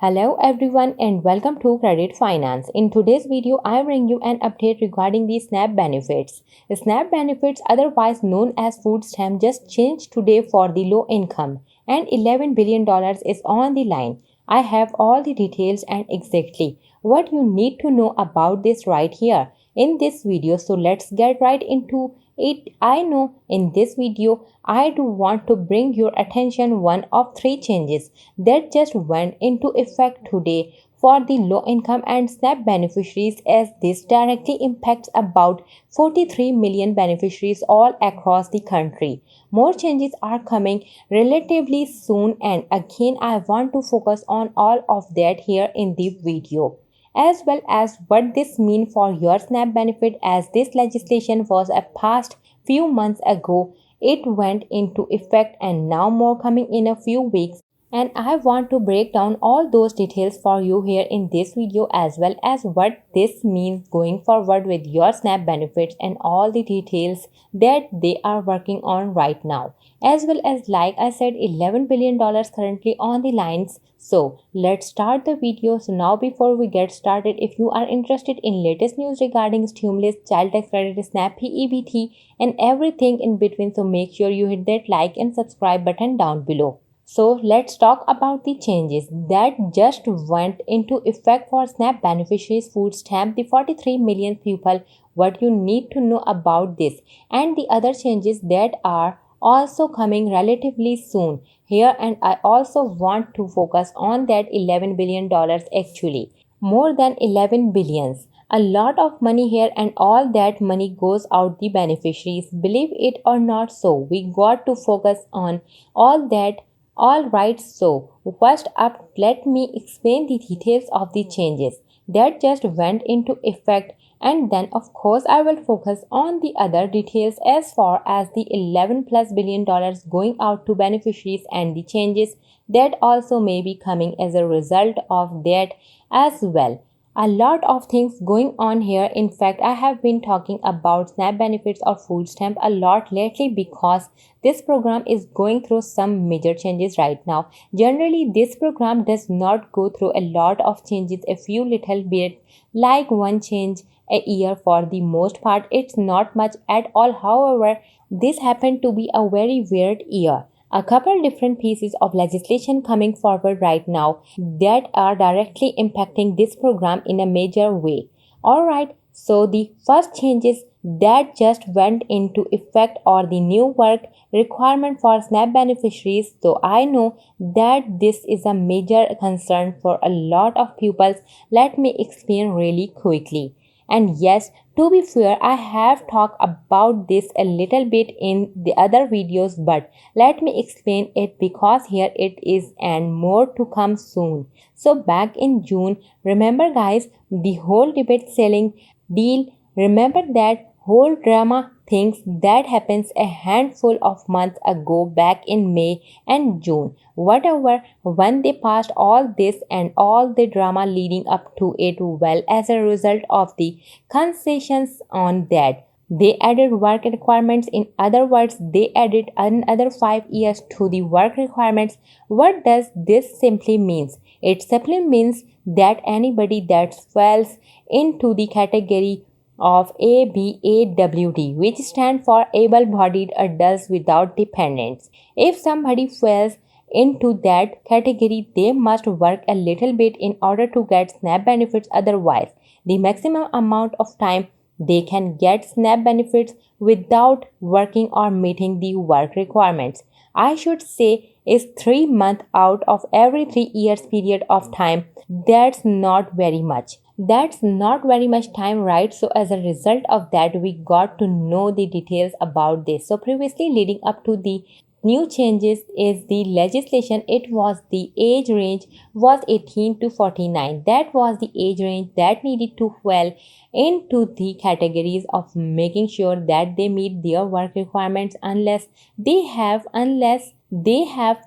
Hello everyone and welcome to Credit Finance. In today's video, I bring you an update regarding the SNAP benefits. SNAP benefits, otherwise known as food stamp, just changed today for the low income and $11 billion is on the line. I have all the details and exactly what you need to know about this right here in this video. So let's get right into it. I know in this video I do want to bring your attention one of three changes that just went into effect today for the low income and SNAP beneficiaries, as this directly impacts about 43 million beneficiaries all across the country. More changes are coming relatively soon, and again I want to focus on all of that here in the video, as well as what this means for your SNAP benefit, as this legislation was passed few months ago. It went into effect and now more coming in a few weeks, and I want to break down all those details for you here in this video, as well as what this means going forward with your SNAP benefits and all the details that they are working on right now, as well as, like I said, $11 billion currently on the lines. So let's start the video. So now before we get started, if you are interested in latest news regarding stimulus, child tax credit, SNAP, EBT and everything in between, so make sure you hit that like and subscribe button down below. So let's talk about the changes that just went into effect for SNAP beneficiaries food stamp, the 43 million people, what you need to know about this, and the other changes that are also coming relatively soon here. And I also want to focus on that $11 billion, actually more than 11 billions. A lot of money here, and all that money goes out the beneficiaries, believe it or not. So we got to focus on all that. Alright, so first up, let me explain the details of the changes that just went into effect, and then of course I will focus on the other details as far as the $11+ billion going out to beneficiaries and the changes that also may be coming as a result of that as well. A lot of things going on here. In fact, I have been talking about SNAP benefits or food stamp a lot lately because this program is going through some major changes right now. Generally, this program does not go through a lot of changes, a few little bit, like one change a year for the most part. It's not much at all. However, this happened to be a very weird year. A couple different pieces of legislation coming forward right now that are directly impacting this program in a major way. Alright, so the first changes that just went into effect are the new work requirement for SNAP beneficiaries. So I know that this is a major concern for a lot of pupils. Let me explain really quickly. And yes, to be fair, I have talked about this a little bit in the other videos, but let me explain it because here it is and more to come soon. So back in June, remember guys, the whole debate selling deal, remember that whole drama things that happens a handful of months ago back in May and June, whatever, when they passed all this and all the drama leading up to it. Well, as a result of the concessions on that, they added work requirements. In other words, they added another 5 years to the work requirements. What does this simply means? It simply means that anybody that falls into the category of ABAWD, which stand for able-bodied adults without dependents. If somebody falls into that category, they must work a little bit in order to get SNAP benefits. Otherwise, the maximum amount of time they can get SNAP benefits without working or meeting the work requirements, I should say, is 3 months out of every 3 years period of time. That's not very much. That's not very much time, right? So as a result of that, we got to know the details about this. So previously, leading up to the new changes is the legislation, it was the age range was 18 to 49. That was the age range that needed to fall into the categories of making sure that they meet their work requirements unless they have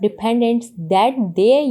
dependents that they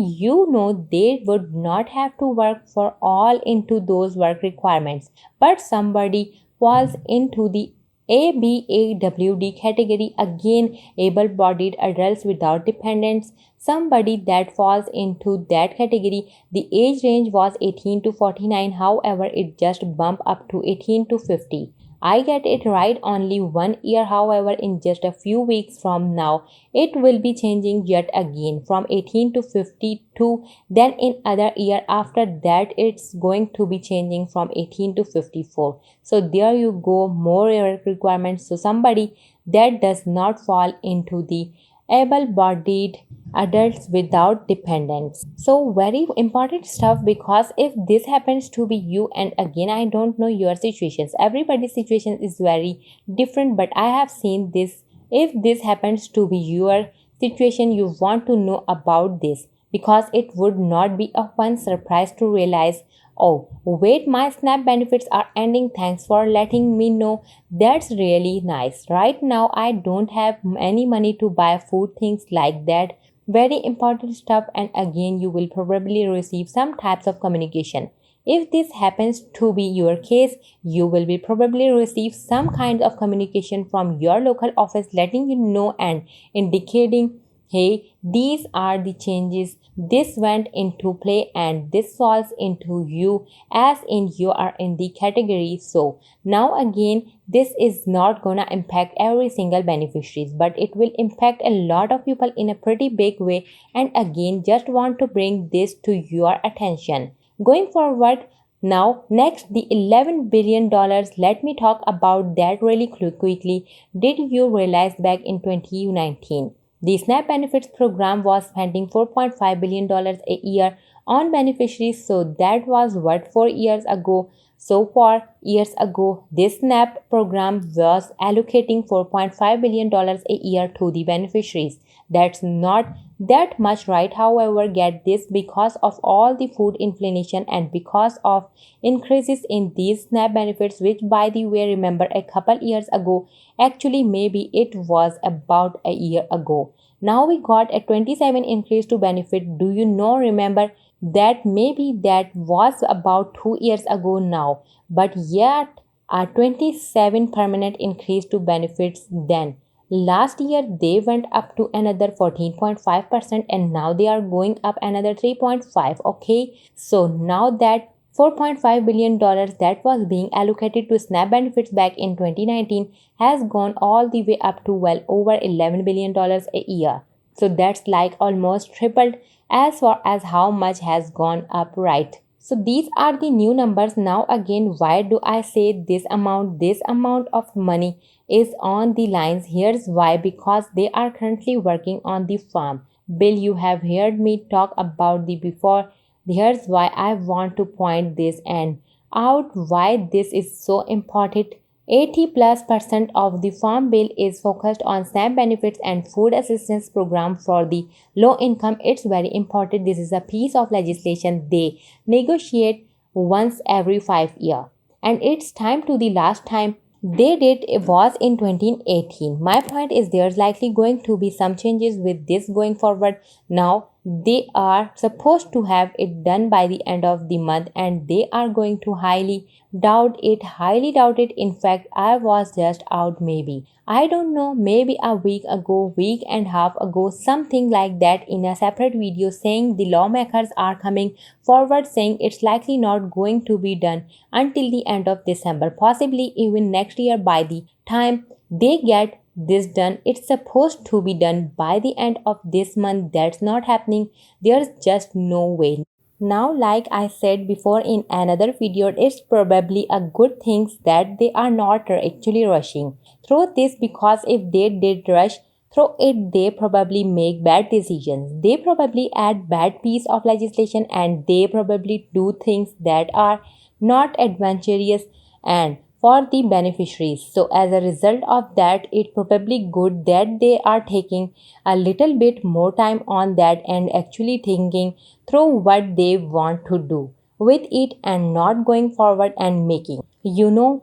would not have to work for all into those work requirements, but somebody falls into the ABAWD category, again able-bodied adults without dependents, somebody that falls into that category. The age range was 18 to 49, however it just bumped up to 18 to 50. I get it right only 1 year, however in just a few weeks from now it will be changing yet again from 18 to 52, then in other year after that it's going to be changing from 18 to 54. So there you go, more requirements. So somebody that does not fall into the able-bodied adults without dependents. So very important stuff, because if this happens to be you, and again I don't know your situations, everybody's situation is very different, but I have seen this. If this happens to be your situation, you want to know about this, because it would not be a fun surprise to realize, oh wait, my SNAP benefits are ending, thanks for letting me know. That's really nice. Right now I don't have any money to buy food, things like that. Very important stuff, and again you will probably receive some types of communication. If this happens to be your case, you will be probably receive some kind of communication from your local office letting you know and indicating, hey, these are the changes, this went into play and this falls into you, as in you are in the category. So now again, this is not gonna impact every single beneficiaries, but it will impact a lot of people in a pretty big way. And again, just want to bring this to your attention. Going forward, now next, the $11 billion. Let me talk about that really quickly. Did you realize back in 2019, the SNAP benefits program was spending $4.5 billion a year on beneficiaries? So that was what, 4 years ago. So 4 years ago, this SNAP program was allocating $4.5 billion a year to the beneficiaries. That's not that much, right? However, get this, because of all the food inflation and because of increases in these SNAP benefits, which by the way, remember a couple years ago, actually maybe it was about a year ago. Now we got a 27 increase to benefit. Do you know, remember that maybe that was about 2 years ago now, but yet a 27 permanent increase to benefits then. Last year they went up to another 14.5%, and now they are going up another 3.5. Okay, so now that $4.5 billion that was being allocated to SNAP benefits back in 2019 has gone all the way up to well over $11 billion a year. So that's like almost tripled as far as how much has gone up, right? So these are the new numbers. Now again, why do I say this amount of money is on the lines? Here's why, because they are currently working on the farm bill. You have heard me talk about the before. Here's why I want to point this and out, why this is so important. 80+% of the farm bill is focused on SNAP benefits and food assistance program for the low income. It's very important. This is a piece of legislation they negotiate once every 5 years, and it's time to the last time they did it was in 2018. My point is there's likely going to be some changes with this going forward. Now they are supposed to have it done by the end of the month, and they are going to highly doubt it. In fact, I was just out maybe, I don't know, maybe a week and a half ago, something like that, in a separate video saying the lawmakers are coming forward saying it's likely not going to be done until the end of December, possibly even next year. By the time they get this done, it's supposed to be done by the end of this month. That's not happening. There's just no way. Now, like I said before in another video, it's probably a good thing that they are not actually rushing through this, because if they did rush through it, they probably make bad decisions. They probably add bad piece of legislation, and they probably do things that are not advantageous and for the beneficiaries. So as a result of that, it's probably good that they are taking a little bit more time on that and actually thinking through what they want to do with it, and not going forward and making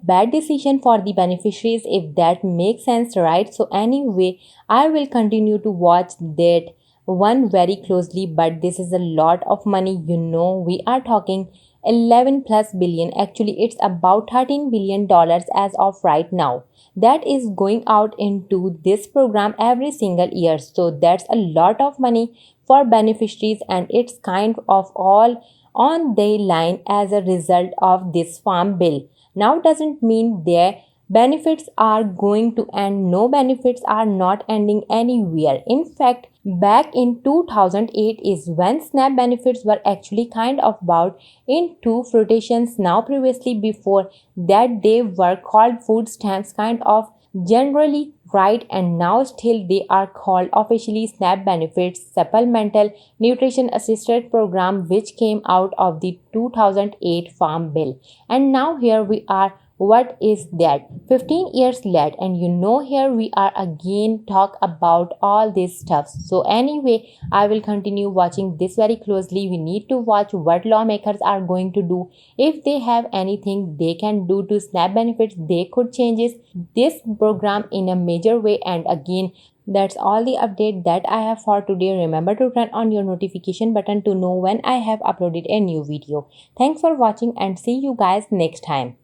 bad decision for the beneficiaries, if that makes sense, right? So anyway, I will continue to watch that one very closely, but this is a lot of money. We are talking 11 plus billion. Actually, it's about 13 billion dollars as of right now. That is going out into this program every single year. So that's a lot of money for beneficiaries, and it's kind of all on the line as a result of this farm bill. Now doesn't mean their benefits are going to end. No, benefits are not ending anywhere. In fact, back in 2008 is when SNAP benefits were actually kind of bought in two rotations. Now previously before that they were called food stamps, kind of generally right, and now still they are called officially SNAP benefits, supplemental nutrition assisted program, which came out of the 2008 farm bill. And now here we are, what is that, 15 years late, and here we are again talk about all this stuff. So anyway, I will continue watching this very closely. We need to watch what lawmakers are going to do. If they have anything they can do to SNAP benefits, they could change this program in a major way. And again, that's all the update that I have for today. Remember to turn on your notification button to know when I have uploaded a new video. Thanks for watching and see you guys next time.